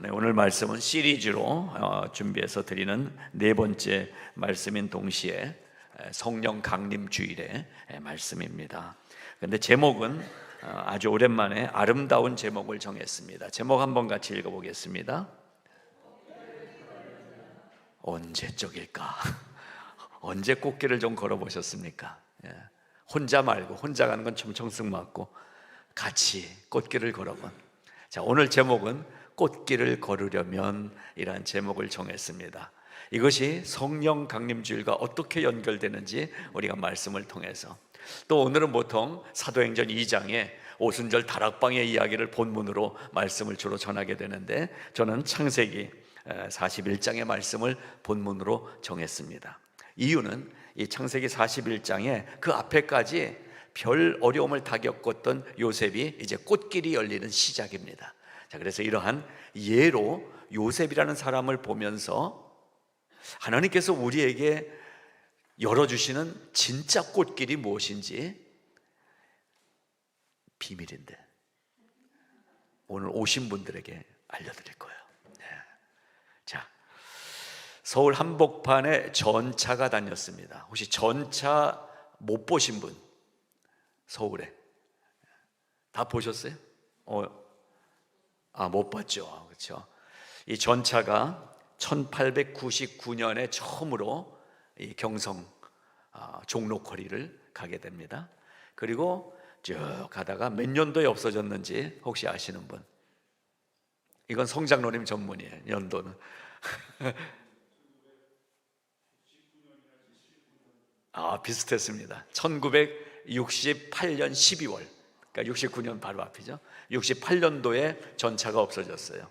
네, 오늘 말씀은 시리즈로 준비해서 드리는 네 번째 말씀인 동시에 성령 강림 주일의 말씀입니다. 그런데 제목은 아주 오랜만에 아름다운 제목을 정했습니다. 제목 한번 같이 읽어보겠습니다. 언제적일까? 언제 꽃길을 좀 걸어보셨습니까? 혼자 말고, 혼자 가는 건 첨청승 맞고 같이 꽃길을 걸어본. 자, 오늘 제목은 꽃길을 걸으려면 이란 제목을 정했습니다. 이것이 성령 강림주일과 어떻게 연결되는지 우리가 말씀을 통해서, 또 오늘은 보통 사도행전 2장에 오순절 다락방의 이야기를 본문으로 말씀을 주로 전하게 되는데, 저는 창세기 41장의 말씀을 본문으로 정했습니다. 이유는 이 창세기 41장에 그 앞에까지 별 어려움을 다 겪었던 요셉이 이제 꽃길이 열리는 시작입니다. 자, 그래서 이러한 예로 요셉이라는 사람을 보면서 하나님께서 우리에게 열어주시는 진짜 꽃길이 무엇인지 비밀인데 오늘 오신 분들에게 알려드릴 거예요. 자, 서울 한복판에 전차가 다녔습니다. 혹시 전차 못 보신 분? 서울에 다 보셨어요? 못 봤죠. 그렇죠. 이 전차가 1899년에 처음으로 이 경성 종로거리를 가게 됩니다. 그리고 쭉 가다가 몇 년도에 없어졌는지 혹시 아시는 분? 이건 성장로님 전문이에요. 연도는 비슷했습니다. 1968년 12월, 그러니까 69년 바로 앞이죠. 68년도에 전차가 없어졌어요.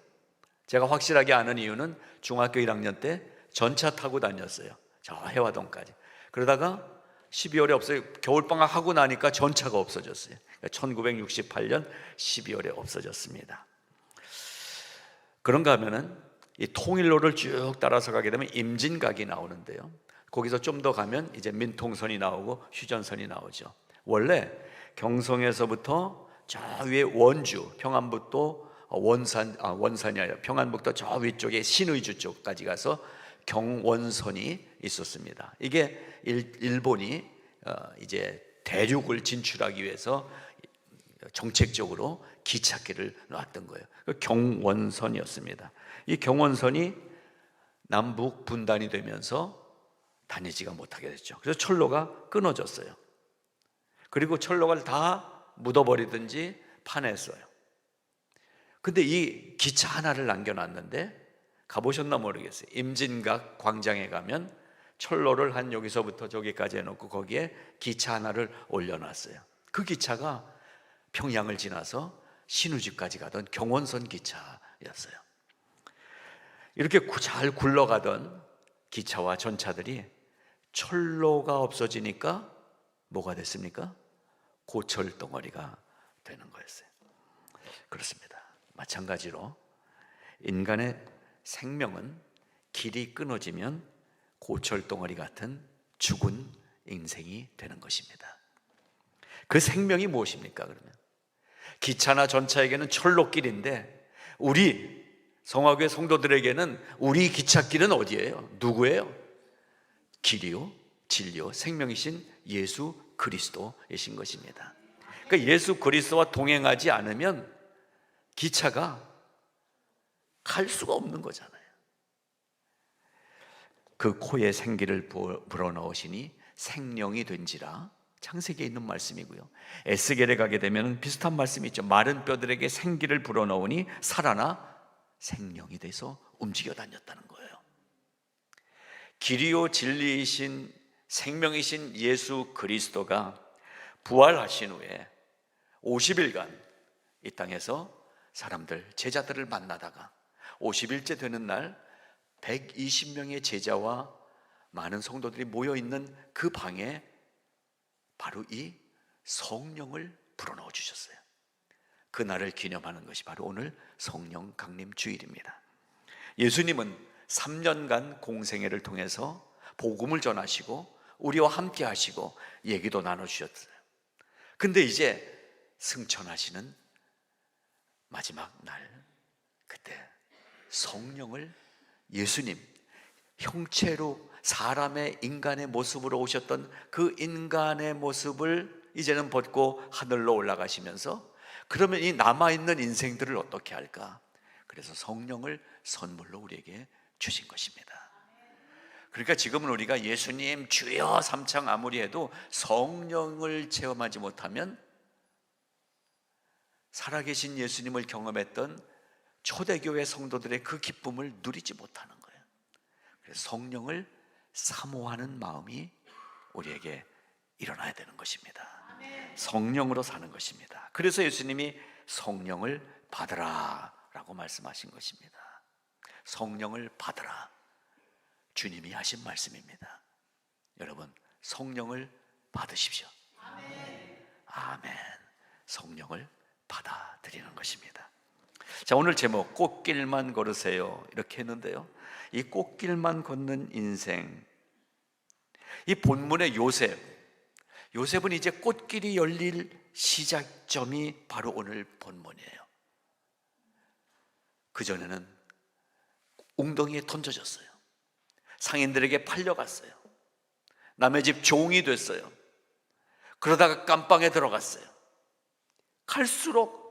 제가 확실하게 아는 이유는 중학교 1학년 때 전차 타고 다녔어요. 저 해화동까지. 그러다가 12월에 없어요. 겨울방학 하고 나니까 전차가 없어졌어요. 그러니까 1968년 12월에 없어졌습니다. 그런가 하면은 이 통일로를 쭉 따라서 가게 되면 임진각이 나오는데요. 거기서 좀 더 가면 이제 민통선이 나오고 휴전선이 나오죠. 원래 경성에서부터 저 위에 원주, 평안북도 원산이 아니라 평안북도 저 위쪽에 신의주 쪽까지 가서 경원선이 있었습니다. 이게 일본이 이제 대륙을 진출하기 위해서 정책적으로 기찻길을 놨던 거예요. 경원선이었습니다. 이 경원선이 남북 분단이 되면서 다니지가 못하게 됐죠. 그래서 철로가 끊어졌어요. 그리고 철로가 다 묻어버리든지 파냈어요. 근데 이 기차 하나를 남겨놨는데, 가보셨나 모르겠어요. 임진각 광장에 가면 철로를 한 여기서부터 저기까지 해놓고 거기에 기차 하나를 올려놨어요. 그 기차가 평양을 지나서 신우집까지 가던 경원선 기차였어요. 이렇게 잘 굴러가던 기차와 전차들이 철로가 없어지니까 뭐가 됐습니까? 고철 덩어리가 되는 거였어요. 그렇습니다. 마찬가지로 인간의 생명은 길이 끊어지면 고철 덩어리 같은 죽은 인생이 되는 것입니다. 그 생명이 무엇입니까? 그러면 기차나 전차에게는 철로길인데, 우리 성화교회 성도들에게는 우리 기찻길은 어디예요? 누구예요? 길이요, 진리요, 생명이신 예수 그리스도이신 것입니다. 그러니까 예수 그리스도와 동행하지 않으면 기차가 갈 수가 없는 거잖아요. 그 코에 생기를 불어넣으시니 생령이 된지라, 창세기에 있는 말씀이고요. 에스겔에 가게 되면 비슷한 말씀이 있죠. 마른 뼈들에게 생기를 불어넣으니 살아나 생령이 돼서 움직여 다녔다는 거예요. 길이요 진리이신 생명이신 예수 그리스도가 부활하신 후에 50일간 이 땅에서 사람들, 제자들을 만나다가 50일째 되는 날 120명의 제자와 많은 성도들이 모여있는 그 방에 바로 이 성령을 불어넣어 주셨어요. 그날을 기념하는 것이 바로 오늘 성령 강림 주일입니다. 예수님은 3년간 공생애를 통해서 복음을 전하시고 우리와 함께 하시고 얘기도 나눠주셨어요. 근데 이제 승천하시는 마지막 날, 그때 성령을, 예수님 형체로 사람의 인간의 모습으로 오셨던 그 인간의 모습을 이제는 벗고 하늘로 올라가시면서, 그러면 이 남아있는 인생들을 어떻게 할까? 그래서 성령을 선물로 우리에게 주신 것입니다. 그러니까 지금은 우리가 예수님 주여 삼창 아무리 해도 성령을 체험하지 못하면 살아계신 예수님을 경험했던 초대교회 성도들의 그 기쁨을 누리지 못하는 거예요. 그래서 성령을 사모하는 마음이 우리에게 일어나야 되는 것입니다. 성령으로 사는 것입니다. 그래서 예수님이 성령을 받으라 라고 말씀하신 것입니다. 성령을 받으라, 주님이 하신 말씀입니다. 여러분, 성령을 받으십시오. 아멘. 성령을 받아들이는 것입니다. 자, 오늘 제목 꽃길만 걸으세요 이렇게 했는데요, 이 꽃길만 걷는 인생, 이 본문의 요셉은 이제 꽃길이 열릴 시작점이 바로 오늘 본문이에요. 그전에는 웅덩이에 던져졌어요. 상인들에게 팔려갔어요. 남의 집 종이 됐어요. 그러다가 깜빵에 들어갔어요. 갈수록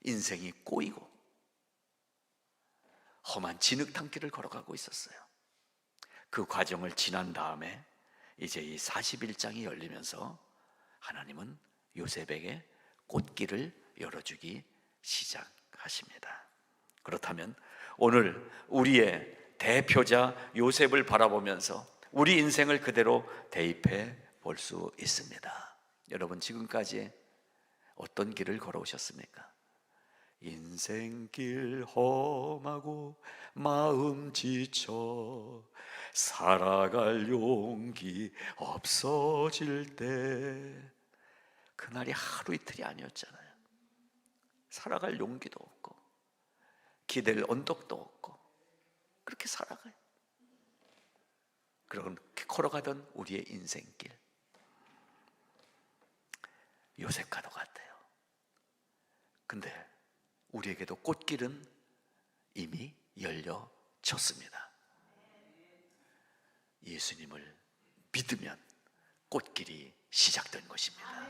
인생이 꼬이고 험한 진흙탕길을 걸어가고 있었어요. 그 과정을 지난 다음에 이제 이 41장이 열리면서 하나님은 요셉에게 꽃길을 열어주기 시작하십니다. 그렇다면 오늘 우리의 대표자 요셉을 바라보면서 우리 인생을 그대로 대입해 볼 수 있습니다. 여러분, 지금까지 어떤 길을 걸어오셨습니까? 인생길 험하고 마음 지쳐 살아갈 용기 없어질 때, 그날이 하루 이틀이 아니었잖아요. 살아갈 용기도 없고 기댈 언덕도 없고 그렇게 살아가요. 그렇게 걸어가던 우리의 인생길, 요셉과도 같아요. 근데 우리에게도 꽃길은 이미 열려졌습니다. 예수님을 믿으면 꽃길이 시작된 것입니다.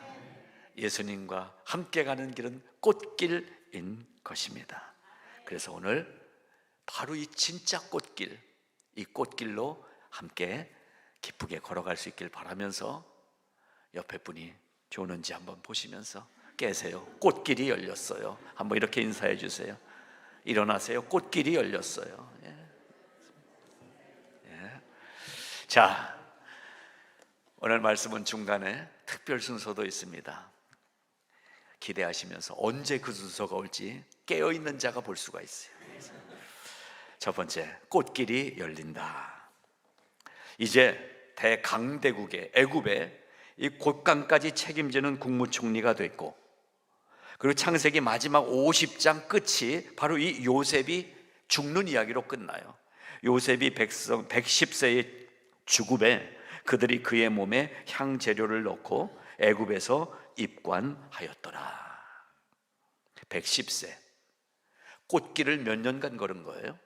예수님과 함께 가는 길은 꽃길인 것입니다. 그래서 오늘 바로 이 진짜 꽃길, 이 꽃길로 함께 기쁘게 걸어갈 수 있길 바라면서 옆에 분이 좋은지 한번 보시면서 깨세요. 꽃길이 열렸어요. 한번 이렇게 인사해 주세요. 일어나세요. 꽃길이 열렸어요. 예. 예. 자, 오늘 말씀은 중간에 특별 순서도 있습니다. 기대하시면서 언제 그 순서가 올지 깨어있는 자가 볼 수가 있어요. 첫 번째, 꽃길이 열린다. 이제 대강대국의 애굽의 이 곳간까지 책임지는 국무총리가 됐고, 그리고 창세기 마지막 50장 끝이 바로 이 요셉이 죽는 이야기로 끝나요. 요셉이 110세의 죽음에 그들이 그의 몸에 향재료를 넣고 애굽에서 입관하였더라. 110세, 꽃길을 몇 년간 걸은 거예요?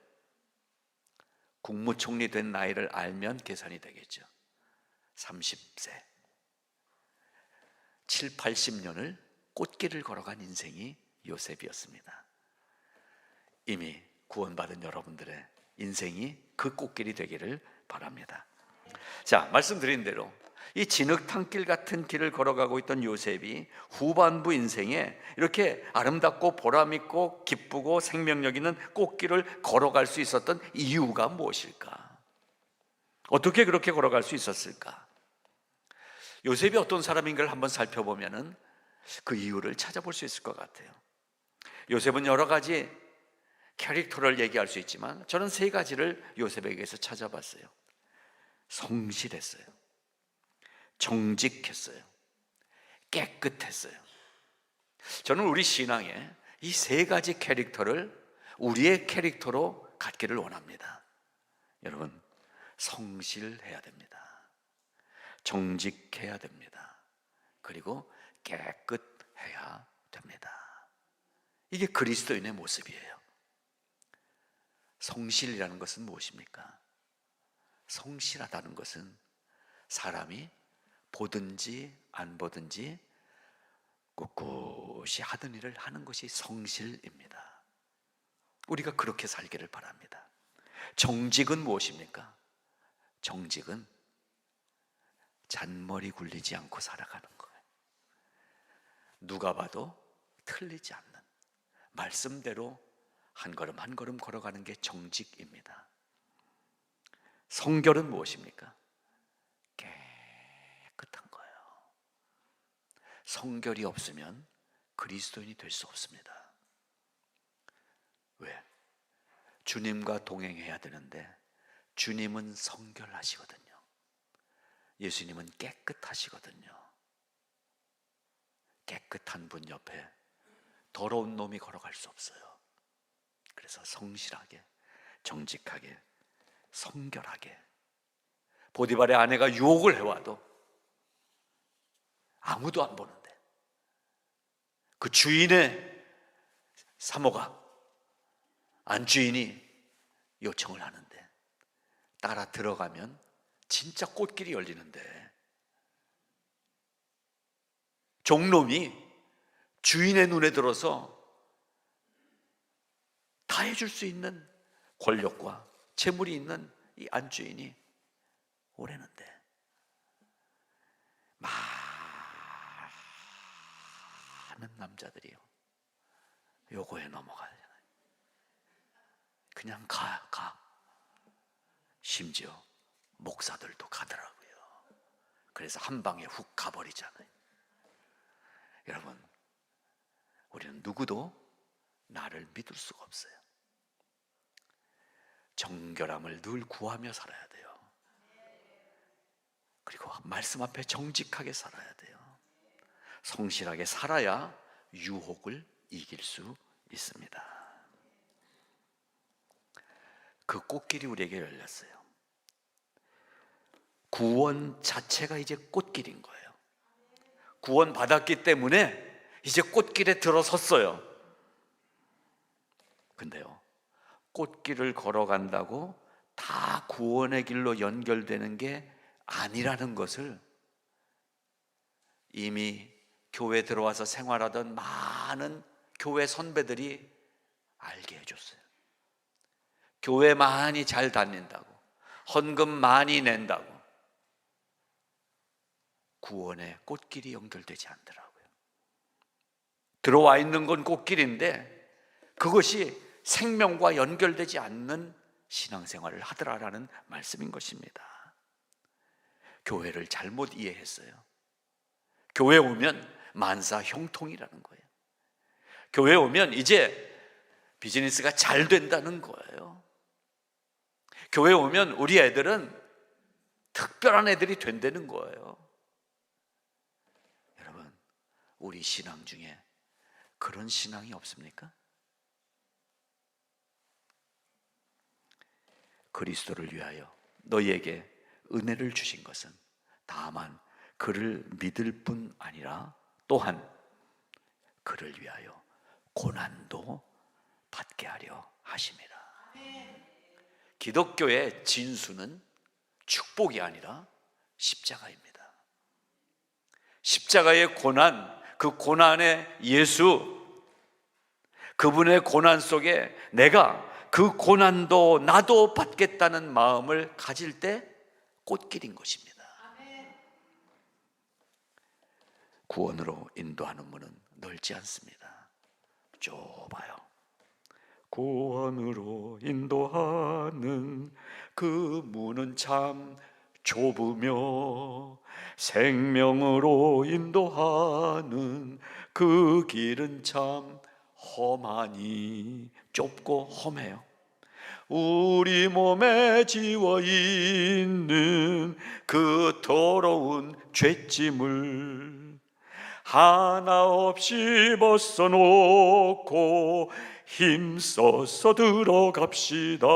국무총리 된 나이를 알면 계산이 되겠죠. 30세, 7, 80년을 꽃길을 걸어간 인생이 요셉이었습니다. 이미 구원받은 여러분들의 인생이 그 꽃길이 되기를 바랍니다. 자, 말씀드린 대로 이 진흙탕길 같은 길을 걸어가고 있던 요셉이 후반부 인생에 이렇게 아름답고 보람있고 기쁘고 생명력 있는 꽃길을 걸어갈 수 있었던 이유가 무엇일까? 어떻게 그렇게 걸어갈 수 있었을까? 요셉이 어떤 사람인가를 한번 살펴보면 그 이유를 찾아볼 수 있을 것 같아요. 요셉은 여러 가지 캐릭터를 얘기할 수 있지만 저는 세 가지를 요셉에게서 찾아봤어요. 성실했어요, 정직했어요, 깨끗했어요. 저는 우리 신앙에 이 세 가지 캐릭터를 우리의 캐릭터로 갖기를 원합니다. 여러분, 성실해야 됩니다. 정직해야 됩니다. 그리고 깨끗해야 됩니다. 이게 그리스도인의 모습이에요. 성실이라는 것은 무엇입니까? 성실하다는 것은 사람이 보든지 안 보든지 꿋꿋이 하던 일을 하는 것이 성실입니다. 우리가 그렇게 살기를 바랍니다. 정직은 무엇입니까? 정직은 잔머리 굴리지 않고 살아가는 거예요. 누가 봐도 틀리지 않는, 말씀대로 한 걸음 한 걸음 걸어가는 게 정직입니다. 성결은 무엇입니까? 깨끗한 거예요. 성결이 없으면 그리스도인이 될 수 없습니다. 왜? 주님과 동행해야 되는데 주님은 성결하시거든요. 예수님은 깨끗하시거든요. 깨끗한 분 옆에 더러운 놈이 걸어갈 수 없어요. 그래서 성실하게, 정직하게, 성결하게. 보디발의 아내가 유혹을 해와도 아무도 안 보는데 그 주인의 사모가, 안주인이 요청을 하는데 따라 들어가면 진짜 꽃길이 열리는데 종놈이 주인의 눈에 들어서 다 해줄 수 있는 권력과 재물이 있는 이 안주인이 오래는데 많은 남자들이요 요거에 넘어가잖아요. 그냥 가. 심지어 목사들도 가더라고요. 그래서 한 방에 훅 가버리잖아요. 여러분, 우리는 누구도 나를 믿을 수가 없어요. 정결함을 늘 구하며 살아야 돼요. 그리고 말씀 앞에 정직하게 살아야 돼요. 성실하게 살아야 유혹을 이길 수 있습니다. 그 꽃길이 우리에게 열렸어요. 구원 자체가 이제 꽃길인 거예요. 구원 받았기 때문에 이제 꽃길에 들어섰어요. 근데요, 꽃길을 걸어간다고 다 구원의 길로 연결되는 게 아니라는 것을 이미 교회 들어와서 생활하던 많은 교회 선배들이 알게 해줬어요. 교회 많이 잘 다닌다고, 헌금 많이 낸다고 구원의 꽃길이 연결되지 않더라고요. 들어와 있는 건 꽃길인데 그것이 생명과 연결되지 않는 신앙생활을 하더라라는 말씀인 것입니다. 교회를 잘못 이해했어요. 교회 오면 만사 형통이라는 거예요. 교회 오면 이제 비즈니스가 잘 된다는 거예요. 교회 오면 우리 애들은 특별한 애들이 된다는 거예요. 여러분, 우리 신앙 중에 그런 신앙이 없습니까? 그리스도를 위하여 너희에게 은혜를 주신 것은 다만 그를 믿을 뿐 아니라 또한 그를 위하여 고난도 받게 하려 하심이라. 기독교의 진수는 축복이 아니라 십자가입니다. 십자가의 고난, 그 고난의 예수, 그분의 고난 속에 내가 그 고난도 나도 받겠다는 마음을 가질 때 꽃길인 것입니다. 구원으로 인도하는 문은 넓지 않습니다. 좁아요. 구원으로 인도하는 그 문은 참 좁으며 생명으로 인도하는 그 길은 참 험하니, 좁고 험해요. 우리 몸에 지워 있는 그 더러운 죄짐을 하나 없이 벗어놓고 힘써서 들어갑시다.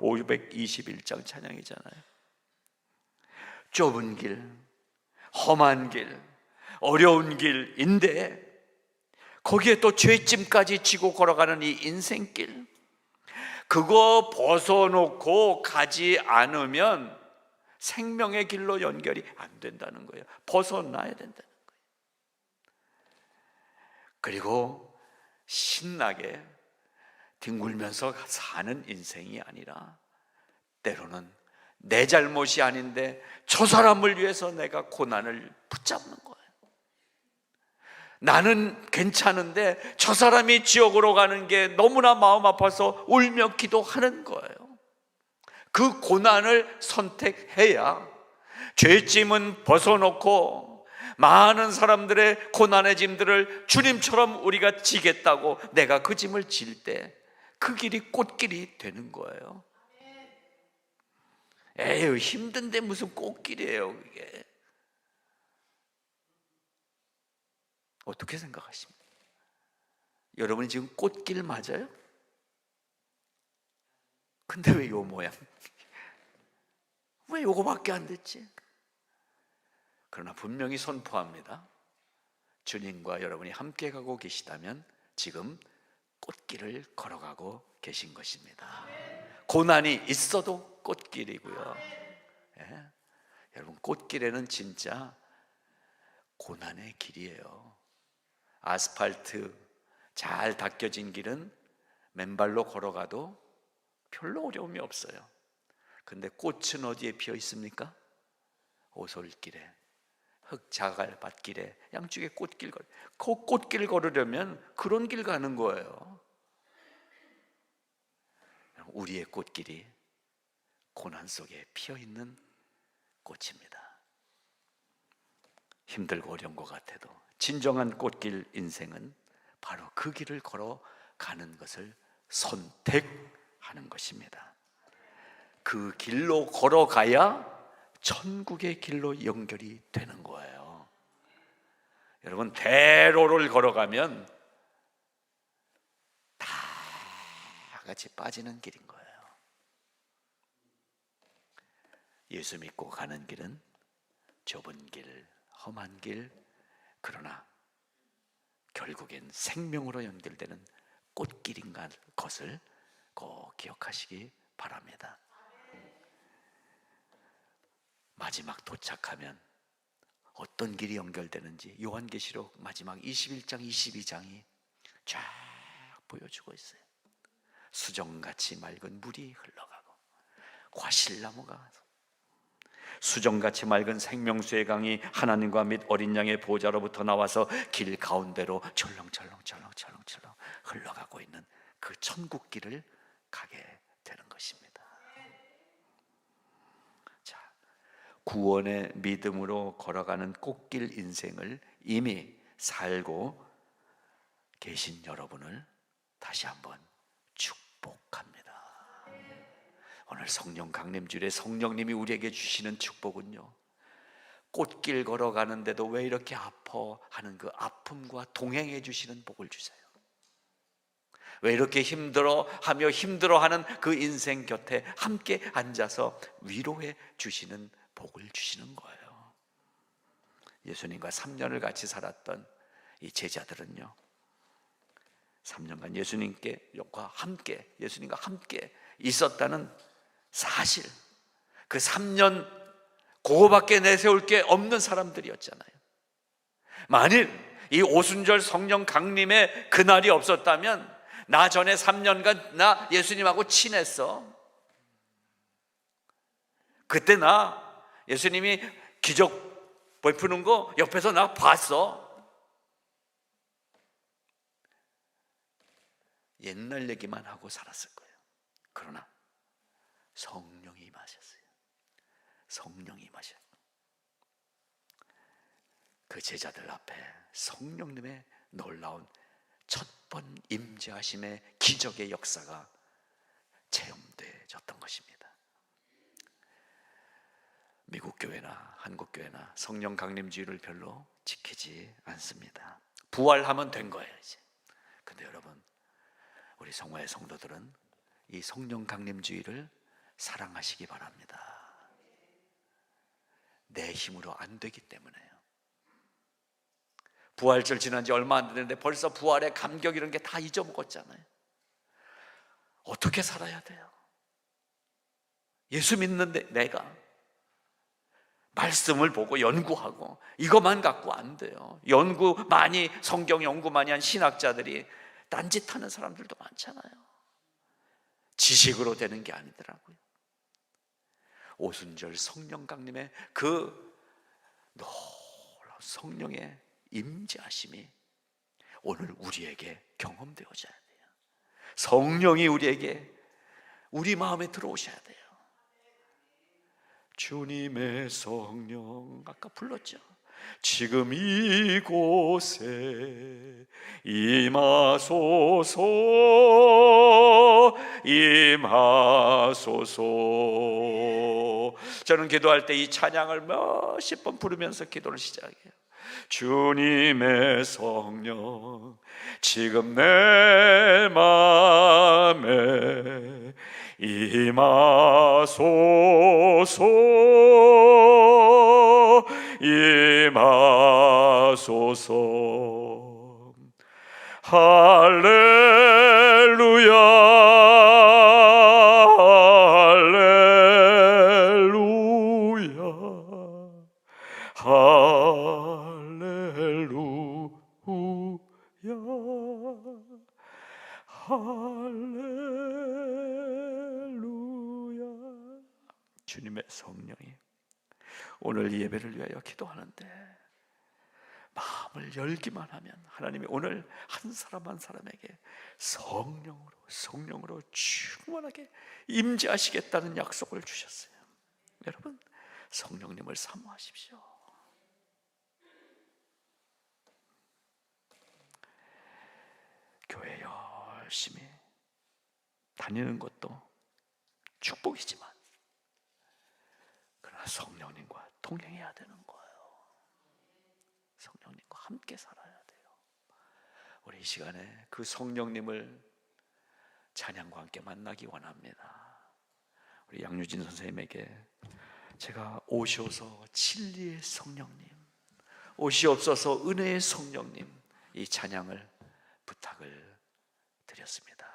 521장 찬양이잖아요. 좁은 길, 험한 길, 어려운 길인데 거기에 또 죄짐까지 지고 걸어가는 이 인생길, 그거 벗어놓고 가지 않으면 생명의 길로 연결이 안 된다는 거예요. 벗어나야 된다는 거예요. 그리고 신나게 뒹굴면서 사는 인생이 아니라 때로는 내 잘못이 아닌데 저 사람을 위해서 내가 고난을 붙잡는 거예요. 나는 괜찮은데 저 사람이 지옥으로 가는 게 너무나 마음 아파서 울며 기도하는 거예요. 그 고난을 선택해야 죄짐은 벗어놓고 많은 사람들의 고난의 짐들을 주님처럼 우리가 지겠다고 내가 그 짐을 질 때 그 길이 꽃길이 되는 거예요. 에휴, 힘든데 무슨 꽃길이에요 그게. 어떻게 생각하십니까? 여러분이 지금 꽃길 맞아요? 근데 왜 요 모양? 왜 요거밖에 안 됐지? 그러나 분명히 선포합니다. 주님과 여러분이 함께 가고 계시다면 지금 꽃길을 걸어가고 계신 것입니다. 고난이 있어도 꽃길이고요. 예? 여러분, 꽃길에는 진짜 고난의 길이에요. 아스팔트 잘 닦여진 길은 맨발로 걸어가도 별로 어려움이 없어요. 근데 꽃은 어디에 피어 있습니까? 오솔길에, 흙자갈밭길에, 양쪽에 꽃길 그 꽃길 걸으려면 그런 길 가는 거예요. 우리의 꽃길이 고난 속에 피어 있는 꽃입니다. 힘들고 어려운 것 같아도 진정한 꽃길 인생은 바로 그 길을 걸어가는 것을 선택하는 것입니다. 그 길로 걸어가야 천국의 길로 연결이 되는 거예요. 여러분, 대로를 걸어가면 다 같이 빠지는 길인 거예요. 예수 믿고 가는 길은 좁은 길, 험한 길, 그러나 결국엔 생명으로 연결되는 꽃길인 것을 꼭 기억하시기 바랍니다. 마지막 도착하면 어떤 길이 연결되는지 요한계시록 마지막 21장, 22장이 쫙 보여주고 있어요. 수정같이 맑은 물이 흘러가고 과실나무가, 수정같이 맑은 생명수의 강이 하나님과 및 어린 양의 보좌로부터 나와서 길 가운데로 철렁철렁 흘러가고 있는 그 천국 길을 가게 되는 것입니다. 자, 구원의 믿음으로 걸어가는 꽃길 인생을 이미 살고 계신 여러분을 다시 한번 축복합니다. 오늘 성령 강림주일에 성령님이 우리에게 주시는 축복은요, 꽃길 걸어가는데도 왜 이렇게 아파 하는 그 아픔과 동행해 주시는 복을 주세요. 왜 이렇게 힘들어하는 그 인생 곁에 함께 앉아서 위로해 주시는 복을 주시는 거예요. 예수님과 3년을 같이 살았던 이 제자들은요, 3년간 예수님과 함께 있었다는 사실, 그 3년 그거밖에 내세울 게 없는 사람들이었잖아요. 만일 이 오순절 성령 강림의 그날이 없었다면 나 전에 3년간 나 예수님하고 친했어. 그때 나 예수님이 기적 베푸는 거 옆에서 나 봤어. 옛날 얘기만 하고 살았을 거예요. 그러나 성령이 임하셨어요. 성령이 임하셨어요. 그 제자들 앞에 성령님의 놀라운 첫 번 임재하심의 기적의 역사가 체험되어졌던 것입니다. 미국 교회나 한국 교회나 성령 강림주의를 별로 지키지 않습니다. 부활하면 된 거예요 이제. 근데 여러분, 우리 성화의 성도들은 이 성령 강림주의를 사랑하시기 바랍니다. 내 힘으로 안 되기 때문에요. 부활절 지난 지 얼마 안 됐는데 벌써 부활의 감격 이런 게 다 잊어먹었잖아요. 어떻게 살아야 돼요? 예수 믿는데 내가 말씀을 보고 연구하고 이것만 갖고 안 돼요. 성경 연구 많이 한 신학자들이 딴짓하는 사람들도 많잖아요. 지식으로 되는 게 아니더라고요. 오순절 성령 강림의 그 놀라운 성령의 임재하심이 오늘 우리에게 경험되어져야 돼요. 성령이 우리 마음에 들어오셔야 돼요. 주님의 성령, 아까 불렀죠. 지금 이곳에 임하소서, 임하소서. 저는 기도할 때 이 찬양을 몇십 번 부르면서 기도를 시작해요. 주님의 성령, 지금 내 맘에 임하소서, 임하소서. 할렐루야, 할렐루야, 할렐루야, 할렐루야. 주님의 성령이 오늘 이 예배를 위하여 기도하는데 마음을 열기만 하면 하나님이 오늘 한 사람 한 사람에게 성령으로 충만하게 임재하시겠다는 약속을 주셨어요. 여러분, 성령님을 사모하십시오. 교회 열심히 다니는 것도 축복이지만 그러나 성령님과 동행해야 되는 거예요. 성령님과 함께 살아야 돼요. 우리 이 시간에 그 성령님을 찬양과 함께 만나기 원합니다. 우리 양유진 선생님에게 제가 오셔서 진리의 성령님, 오시옵소서 은혜의 성령님, 이 찬양을 부탁을 드렸습니다.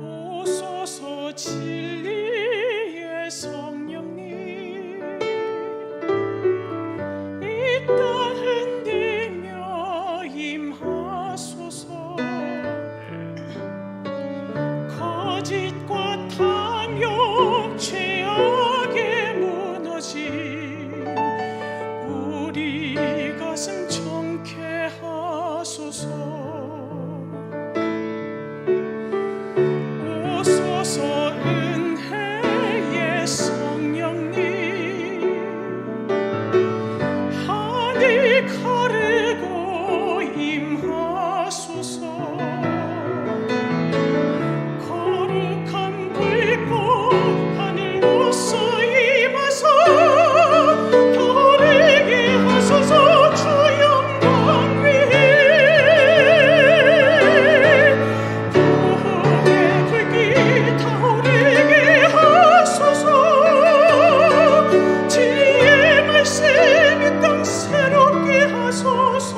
오소서 진리의 성령님, 이 땅 흔들며 임하소서. 거짓과 탐욕 죄악에 무너진 우리 가슴 정케 하소서. 오소서 은혜의 성령님, 하늘 가르고 임하소서. 거룩한 불꽃 하늘로서 임하소 겨루게 하소서. 주 영광 위에 부흥의 불길 타오르게 하소서. 진리의 말씀 이 땅 새롭게 하소서.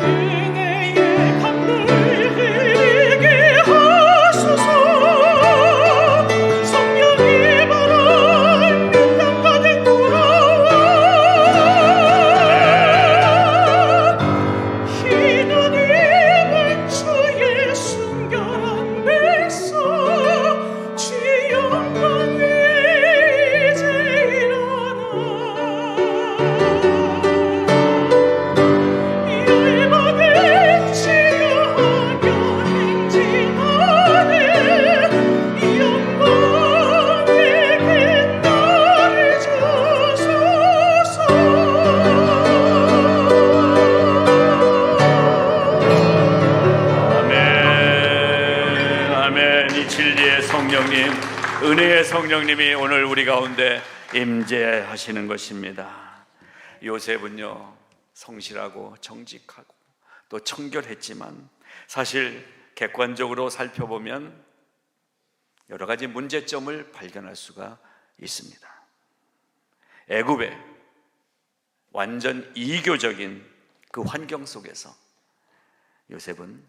은혜의 강물 흐르게 하소서. 성령의 바람 이 땅 가득 돌아와. 희노님은 주의 순결한 백성, 주 영광 위에 이제 일어나. 열방을 치유하며 행진하네. 이 영광의 빛나를 주소서. 아멘, 아멘. 이 진리의 성령님, 은혜의 성령님이 오늘 우리 가운데 임재하시는 것입니다. 요셉은요 성실하고 정직하고 또 청결했지만 사실 객관적으로 살펴보면 여러 가지 문제점을 발견할 수가 있습니다. 애굽의 완전 이교적인 그 환경 속에서 요셉은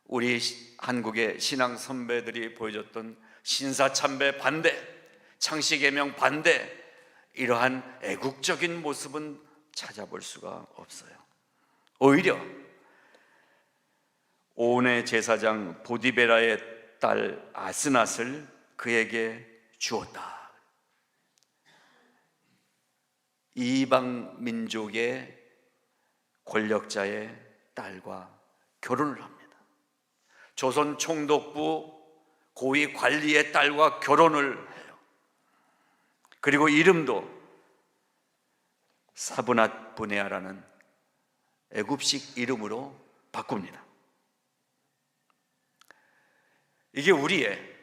우리 한국의 신앙 선배들이 보여줬던 신사참배 반대, 창씨개명 반대, 이러한 애국적인 모습은 찾아볼 수가 없어요. 오히려 온의 제사장 보디베라의 딸 아스낫을 그에게 주었다. 이방 민족의 권력자의 딸과 결혼을 합니다. 조선 총독부 고위 관리의 딸과 결혼을 해요. 그리고 이름도 사브낫 브네아라는 애굽식 이름으로 바꿉니다. 이게 우리의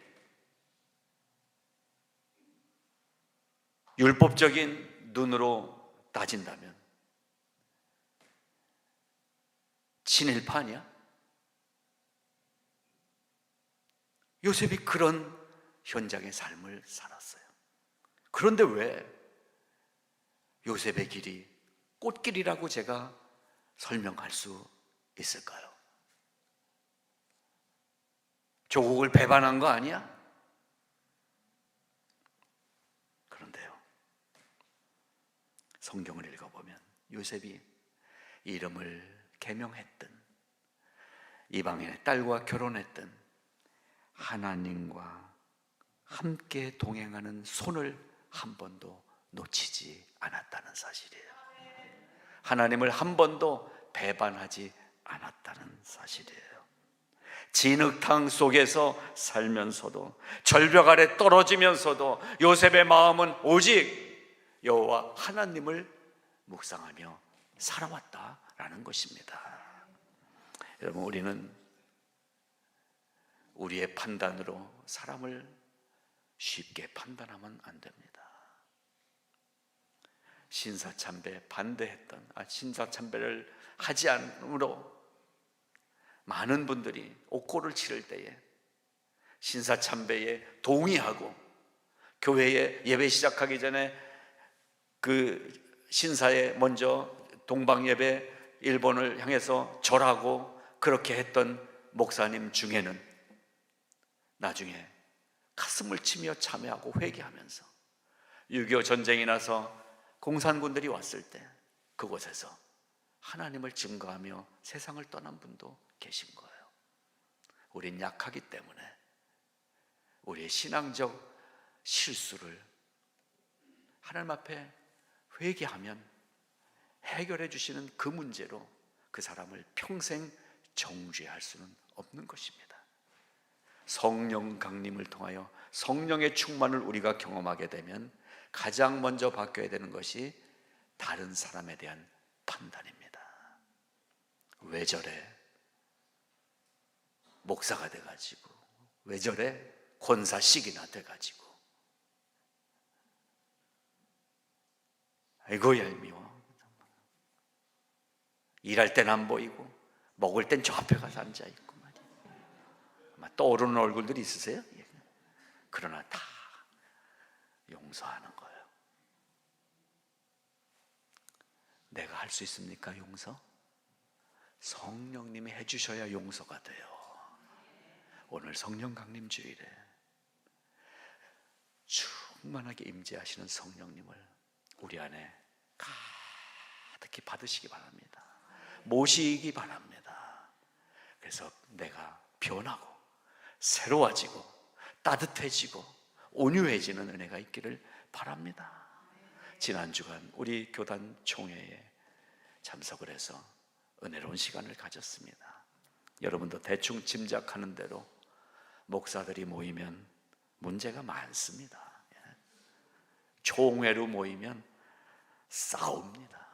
율법적인 눈으로 따진다면 친일파 아니야? 요셉이 그런 현장의 삶을 살았어요. 그런데 왜 요셉의 길이 꽃길이라고 제가 설명할 수 있을까요? 조국을 배반한 거 아니야? 그런데요, 성경을 읽어보면 요셉이 이름을 개명했든 이방인의 딸과 결혼했든 하나님과 함께 동행하는 손을 한 번도 놓치지 않았다는 사실이에요. 하나님을 한 번도 배반하지 않았다는 사실이에요. 진흙탕 속에서 살면서도, 절벽 아래 떨어지면서도 요셉의 마음은 오직 여호와 하나님을 묵상하며 살아왔다라는 것입니다. 여러분, 우리는 우리의 판단으로 사람을 쉽게 판단하면 안 됩니다. 신사참배 반대했던, 신사참배를 하지 않으므로 많은 분들이 옥고를 치를 때에 신사참배에 동의하고 교회에 예배 시작하기 전에 그 신사에 먼저 동방예배 1번을 향해서 절하고 그렇게 했던 목사님 중에는 나중에 가슴을 치며 참회하고 회개하면서 6.25 전쟁이 나서 공산군들이 왔을 때 그곳에서 하나님을 증거하며 세상을 떠난 분도 계신 거예요. 우린 약하기 때문에 우리의 신앙적 실수를 하나님 앞에 회개하면 해결해 주시는 그 문제로 그 사람을 평생 정죄할 수는 없는 것입니다. 성령 강림을 통하여 성령의 충만을 우리가 경험하게 되면 가장 먼저 바뀌어야 되는 것이 다른 사람에 대한 판단입니다. 왜 저래? 목사가 돼가지고, 왜 저래? 권사식이나 돼가지고, 아이고 얄미워. 일할 땐 안 보이고 먹을 땐 저 앞에 가서 앉아있고 말이야. 아마 떠오르는 얼굴들이 있으세요? 그러나 다 용서하는 거예요. 내가 할 수 있습니까? 용서? 성령님이 해주셔야 용서가 돼요. 오늘 성령 강림 주일에 충만하게 임재하시는 성령님을 우리 안에 가득히 받으시기 바랍니다. 모시기 바랍니다. 그래서 내가 변하고 새로워지고 따뜻해지고 온유해지는 은혜가 있기를 바랍니다. 지난 주간 우리 교단 총회에 참석을 해서 은혜로운 시간을 가졌습니다. 여러분도 대충 짐작하는 대로 목사들이 모이면 문제가 많습니다. 총회로 모이면 싸웁니다.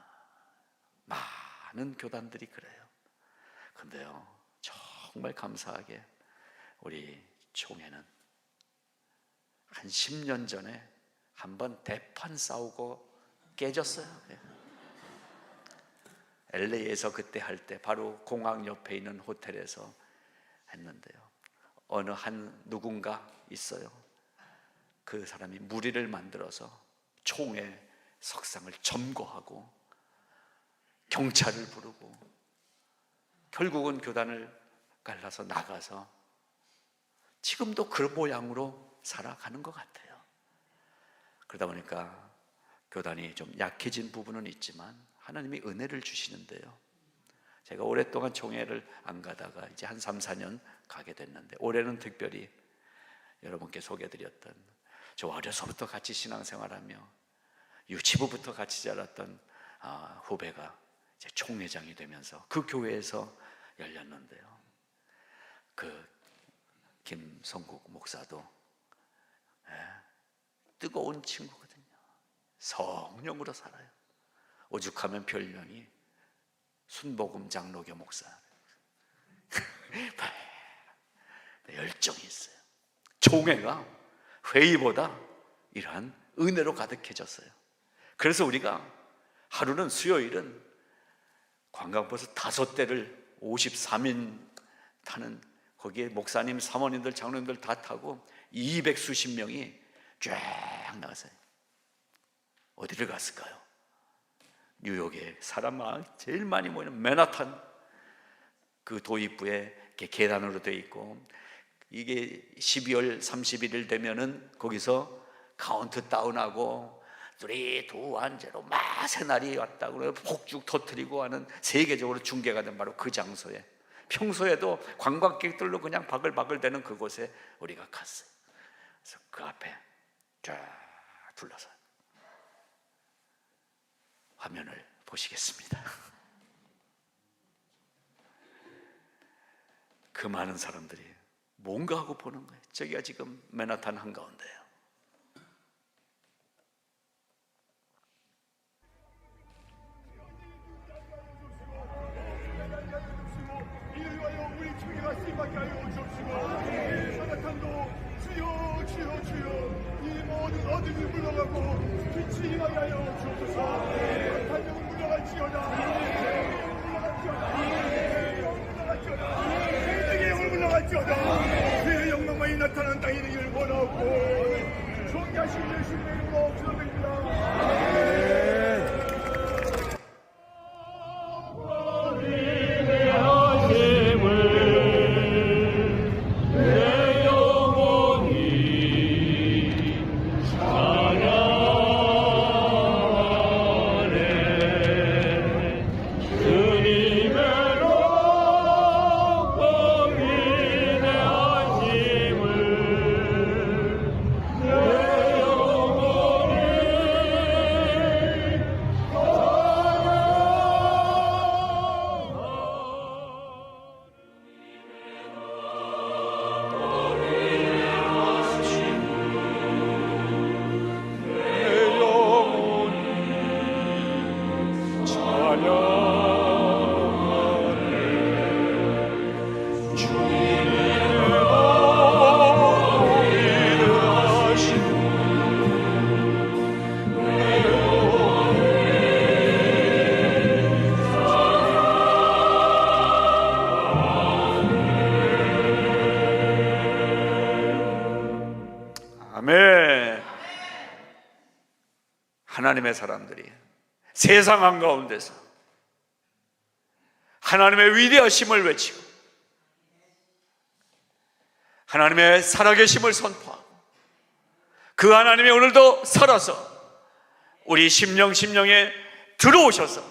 많은 교단들이 그래요. 근데요, 정말 감사하게 우리 총회는 한 10년 전에 한번 대판 싸우고 깨졌어요. LA에서 그때 할 때 바로 공항 옆에 있는 호텔에서 했는데요, 어느 한 누군가 있어요. 그 사람이 무리를 만들어서 총에 석상을 점거하고 경찰을 부르고 결국은 교단을 갈라서 나가서 지금도 그 모양으로 살아가는 것 같아요. 그러다 보니까 교단이 좀 약해진 부분은 있지만 하나님이 은혜를 주시는데요, 제가 오랫동안 총회를 안 가다가 이제 한 3, 4년 가게 됐는데, 올해는 특별히 여러분께 소개해드렸던, 저 어려서부터 같이 신앙생활하며 유치부부터 같이 자랐던 후배가 이제 총회장이 되면서 그 교회에서 열렸는데요, 그 김성국 목사도 뜨거운 친구거든요. 성령으로 살아요. 오죽하면 별명이 순복음 장로교 목사. 열정이 있어요. 총회가 회의보다 이러한 은혜로 가득해졌어요. 그래서 우리가 하루는, 수요일은 관광버스 5대를 53인 타는, 거기에 목사님, 사모님들, 장로님들 다 타고 200수십 명이 쫙 나갔어요. 어디를 갔을까요? 뉴욕에 사람 제일 많이 모이는 맨하탄 그 도입부에 계단으로 되어 있고, 이게 12월 31일 되면은 거기서 카운트다운하고 3, 2, 1제로 막 새날이 왔다고 폭죽 터뜨리고 하는, 세계적으로 중계가 된 바로 그 장소에, 평소에도 관광객들로 그냥 바글바글 되는 그곳에 우리가 갔어요. 그래서 그 앞에 쫙 둘러서 화면을 보시겠습니다. 그 많은 사람들이 뭔가 하고 보는 거예요. 저기가 지금 맨하탄 한가운데예요. 우리 총회가 쓰임받게 하여 주옵시고, 맨하탄도 주여 주여 주여, 이 모든 어둠이 물러가고 빛이 임하게 하여 주옵소서. 탄력은 물러갈지어다, 세상의 영을 물러갈지어다. 주의 영광만이 나타난 땅에 이르기를 원하옵고, 존귀하신 예수님의 이름으로 기도드립니다. 아멘. 하나님의 사람들이 세상 한가운데서 하나님의 위대하심을 외치고 하나님의 살아계심을 선포하고, 그 하나님이 오늘도 살아서 우리 심령에 들어오셔서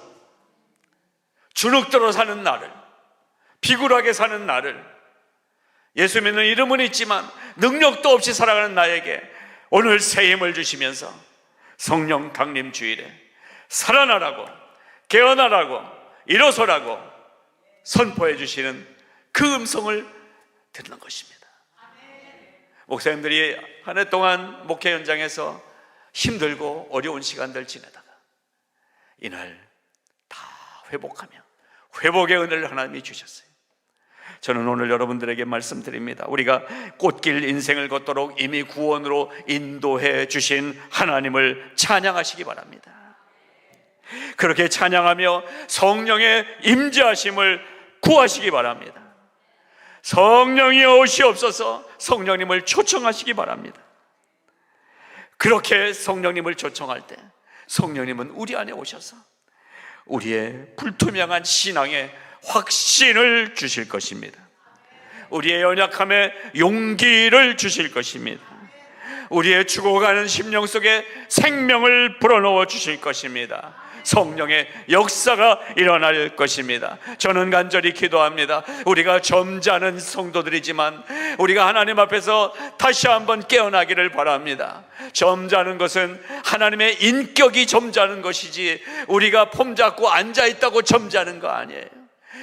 주눅들어 사는 나를, 비굴하게 사는 나를, 예수 믿는 이름은 있지만 능력도 없이 살아가는 나에게 오늘 새 힘을 주시면서 성령 강림 주일에 살아나라고, 깨어나라고, 일어서라고 선포해 주시는 그 음성을 듣는 것입니다. 목사님들이 한 해 동안 목회 현장에서 힘들고 어려운 시간들 지내다가 이날 다 회복하며 회복의 은혜를 하나님이 주셨어요. 저는 오늘 여러분들에게 말씀드립니다. 우리가 꽃길 인생을 걷도록 이미 구원으로 인도해 주신 하나님을 찬양하시기 바랍니다. 그렇게 찬양하며 성령의 임재하심을 구하시기 바랍니다. 성령이 오시옵소서. 성령님을 초청하시기 바랍니다. 그렇게 성령님을 초청할 때 성령님은 우리 안에 오셔서 우리의 불투명한 신앙에 확신을 주실 것입니다. 우리의 연약함에 용기를 주실 것입니다. 우리의 죽어가는 심령 속에 생명을 불어넣어 주실 것입니다. 성령의 역사가 일어날 것입니다. 저는 간절히 기도합니다. 우리가 점잖은 성도들이지만 우리가 하나님 앞에서 다시 한번 깨어나기를 바랍니다. 점잖은 것은 하나님의 인격이 점잖은 것이지 우리가 폼 잡고 앉아있다고 점잖은 거 아니에요.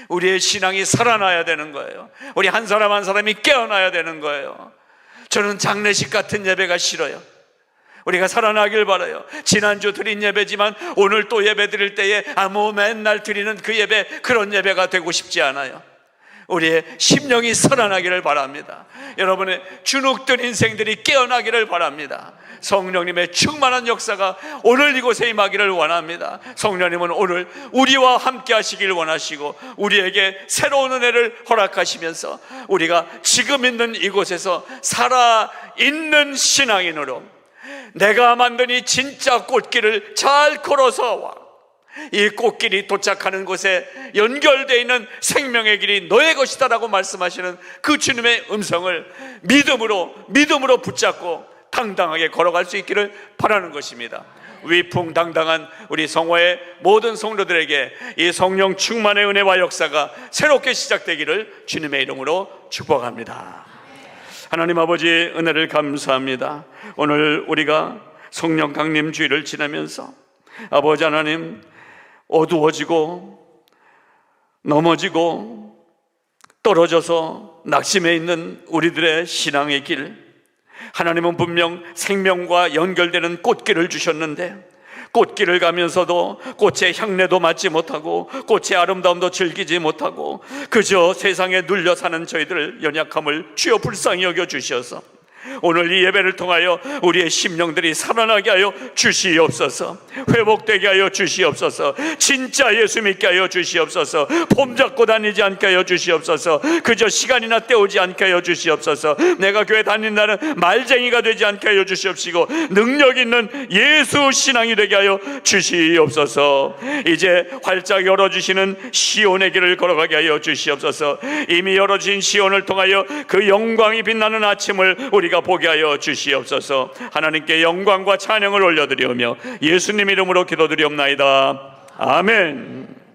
우리의 신앙이 살아나야 되는 거예요. 우리 한 사람 한 사람이 깨어나야 되는 거예요. 저는 장례식 같은 예배가 싫어요. 우리가 살아나길 바라요. 지난주 드린 예배지만 오늘 또 예배 드릴 때에 맨날 드리는 그 예배, 그런 예배가 되고 싶지 않아요. 우리의 심령이 살아나기를 바랍니다. 여러분의 주눅든 인생들이 깨어나기를 바랍니다. 성령님의 충만한 역사가 오늘 이곳에 임하기를 원합니다. 성령님은 오늘 우리와 함께 하시길 원하시고 우리에게 새로운 은혜를 허락하시면서 우리가 지금 있는 이곳에서 살아있는 신앙인으로 내가 만든 이 진짜 꽃길을 잘 걸어서 와. 이 꽃길이 도착하는 곳에 연결되어 있는 생명의 길이 너의 것이다 라고 말씀하시는 그 주님의 음성을 믿음으로 붙잡고 당당하게 걸어갈 수 있기를 바라는 것입니다. 위풍당당한 우리 성화의 모든 성도들에게 이 성령 충만의 은혜와 역사가 새롭게 시작되기를 주님의 이름으로 축복합니다. 하나님 아버지, 은혜를 감사합니다. 오늘 우리가 성령 강림 주일을 지나면서 아버지 하나님, 어두워지고 넘어지고 떨어져서 낙심해 있는 우리들의 신앙의 길, 하나님은 분명 생명과 연결되는 꽃길을 주셨는데 꽃길을 가면서도 꽃의 향내도 맡지 못하고 꽃의 아름다움도 즐기지 못하고 그저 세상에 눌려 사는 저희들 연약함을 주여 불쌍히 여겨 주셔서 오늘 이 예배를 통하여 우리의 심령들이 살아나게 하여 주시옵소서. 회복되게 하여 주시옵소서. 진짜 예수 믿게 하여 주시옵소서. 폼 잡고 다니지 않게 하여 주시옵소서. 그저 시간이나 때우지 않게 하여 주시옵소서. 내가 교회 다닌다는 말쟁이가 되지 않게 하여 주시옵시고 능력 있는 예수 신앙이 되게 하여 주시옵소서. 이제 활짝 열어주시는 시온의 길을 걸어가게 하여 주시옵소서. 이미 열어진 시온을 통하여 그 영광이 빛나는 아침을 우리가 보게 하여 주시옵소서. 하나님께 영광과 찬양을 올려드리오며 예수님 이름으로 기도드리옵나이다. 아멘.